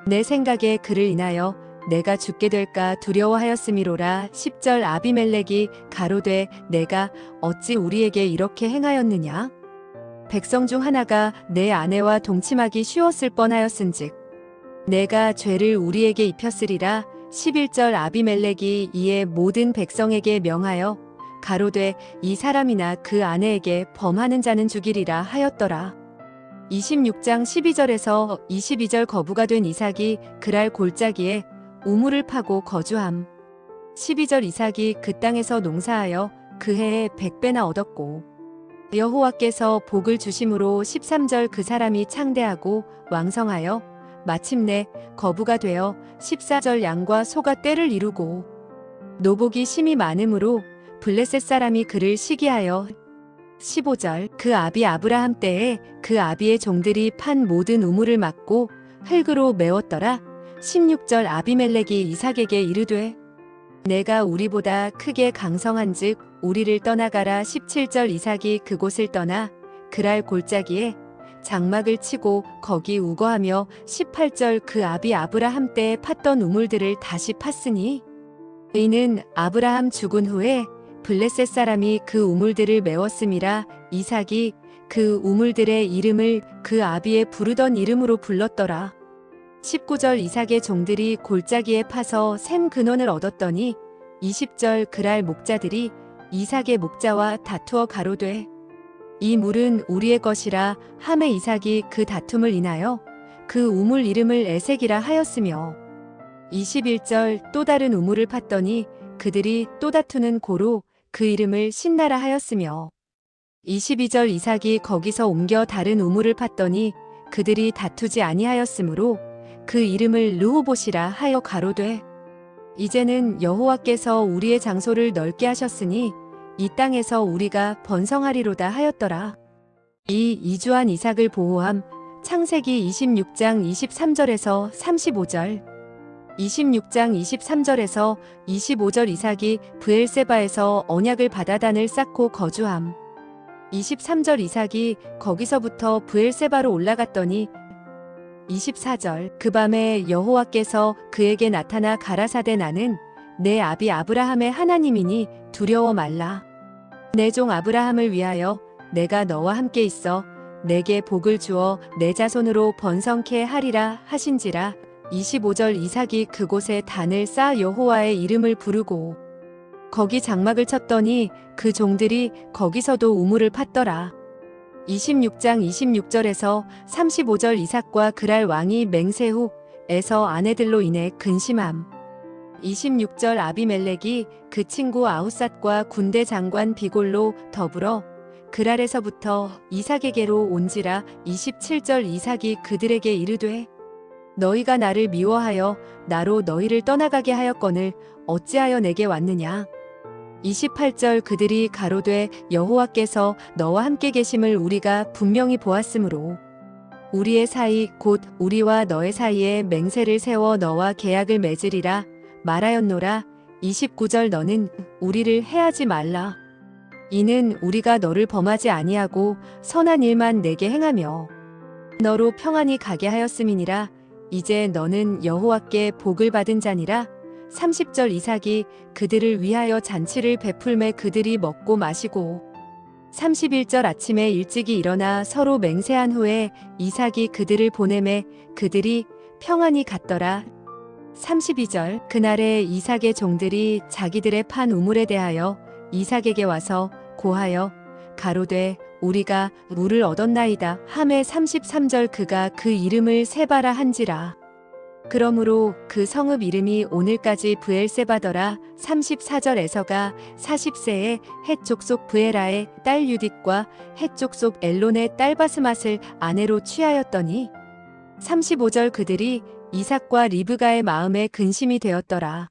A: 내 생각에 그를 인하여 내가 죽게 될까 두려워하였음이로라. 10절 아비멜렉이 가로되 내가 어찌 우리에게 이렇게 행하였느냐. 백성 중 하나가 내 아내와 동침하기 쉬웠을 뻔하였은즉 내가 죄를 우리에게 입혔으리라. 11절 아비멜렉이 이에 모든 백성에게 명하여 가로되 이 사람이나 그 아내에게 범하는 자는 죽이리라 하였더라. 26장 12절에서 22절 거부가 된 이삭이 그랄 골짜기에 우물을 파고 거주함. 12절 이삭이 그 땅에서 농사하여 그 해에 100배나 얻었고 여호와께서 복을 주심으로 13절 그 사람이 창대하고 왕성하여 마침내 거부가 되어 14절 양과 소가 떼를 이루고 노복이 심히 많음으로 블레셋 사람이 그를 시기하여 15절 그 아비 아브라함 때에 그 아비의 종들이 판 모든 우물을 막고 흙으로 메웠더라. 16절 아비멜렉이 이삭에게 이르되 내가 우리보다 크게 강성한즉 우리를 떠나가라. 17절 이삭이 그곳을 떠나 그랄 골짜기에 장막을 치고 거기 우거하며 18절 그 아비 아브라함 때에 팠던 우물들을 다시 팠으니 이는 아브라함 죽은 후에 블레셋 사람이 그 우물들을 메웠음이라. 이삭이 그 우물들의 이름을 그 아비의 부르던 이름으로 불렀더라. 19절 이삭의 종들이 골짜기에 파서 샘 근원을 얻었더니 20절 그랄 목자들이 이삭의 목자와 다투어 가로되 이 물은 우리의 것이라 하매 이삭이 그 다툼을 인하여 그 우물 이름을 에색이라 하였으며 21절 또 다른 우물을 팠더니 그들이 또 다투는 고로 그 이름을 신나라 하였으며 22절 이삭이 거기서 옮겨 다른 우물을 팠더니 그들이 다투지 아니하였으므로 그 이름을 르호봇이라 하여 가로되 이제는 여호와께서 우리의 장소를 넓게 하셨으니 이 땅에서 우리가 번성하리로다 하였더라. 이 이주한 이삭을 보호함. 창세기 26장 23절에서 35절 26장 23절에서 25절 이삭이 브엘세바에서 언약을 받아 단을 쌓고 거주함. 23절 이삭이 거기서부터 브엘세바로 올라갔더니 24절 그 밤에 여호와께서 그에게 나타나 가라사대 나는 내 아비 아브라함의 하나님이니 두려워 말라. 내 종 아브라함을 위하여 내가 너와 함께 있어 내게 복을 주어 내 자손으로 번성케 하리라 하신지라. 25절 이삭이 그곳에 단을 쌓아 여호와의 이름을 부르고 거기 장막을 쳤더니 그 종들이 거기서도 우물을 팠더라. 26장 26절에서 35절 이삭과 그랄 왕이 맹세 후 에서 아내들로 인해 근심함. 26절 아비멜렉이 그 친구 아우삿과 군대 장관 비골로 더불어 그랄에서부터 이삭에게로 온지라. 27절 이삭이 그들에게 이르되 너희가 나를 미워하여 나로 너희를 떠나가게 하였거늘 어찌하여 내게 왔느냐. 28절 그들이 가로되 여호와께서 너와 함께 계심을 우리가 분명히 보았으므로 우리의 사이 곧 우리와 너의 사이에 맹세를 세워 너와 계약을 맺으리라 말하였노라. 29절 너는 우리를 해하지 말라. 이는 우리가 너를 범하지 아니하고 선한 일만 내게 행하며 너로 평안히 가게 하였음이니라. 이제 너는 여호와께 복을 받은 자니라. 30절 이삭이 그들을 위하여 잔치를 베풀매 그들이 먹고 마시고 31절 아침에 일찍이 일어나 서로 맹세한 후에 이삭이 그들을 보내매 그들이 평안히 갔더라. 32절 그날에 이삭의 종들이 자기들의 판 우물에 대하여 이삭에게 와서 고하여 가로되 우리가 물을 얻었나이다 하매 33절 그가 그 이름을 세바라 한지라. 그러므로 그 성읍 이름이 오늘까지 브엘세바더라. 34절 에서가 40세에 헷 족속 브에라의 딸 유딧과 헷 족속 엘론의 딸 바스맛을 아내로 취하였더니 35절 그들이 이삭과 리브가의 마음에 근심이 되었더라.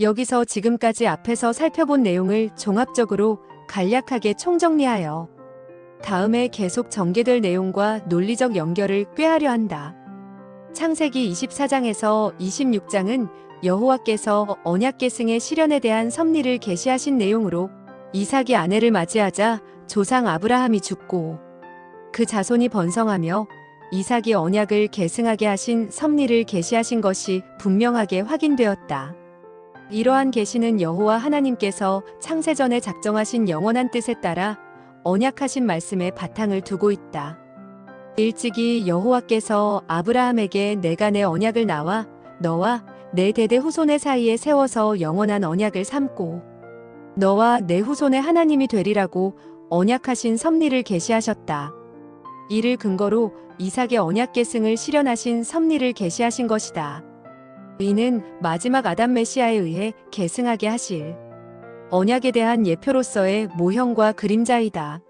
A: 여기서 지금까지 앞에서 살펴본 내용을 종합적으로 간략하게 총정리하여 다음에 계속 전개될 내용과 논리적 연결을 꾀하려 한다. 창세기 24장에서 26장은 여호와께서 언약 계승의 실현에 대한 섭리를 계시하신 내용으로 이삭이 아내를 맞이하자 조상 아브라함이 죽고 그 자손이 번성하며 이삭이 언약을 계승하게 하신 섭리를 계시하신 것이 분명하게 확인되었다. 이러한 계시는 여호와 하나님께서 창세전에 작정하신 영원한 뜻에 따라 언약하신 말씀에 바탕을 두고 있다. 일찍이 여호와께서 아브라함에게 내가 내 언약을 나와 너와 내 대대 후손의 사이에 세워서 영원한 언약을 삼고 너와 내 후손의 하나님이 되리라고 언약하신 섭리를 계시하셨다. 이를 근거로 이삭의 언약 계승을 실현하신 섭리를 계시하신 것이다. 이는 마지막 아담 메시아에 의해 계승하게 하실 언약에 대한 예표로서의 모형과 그림자이다.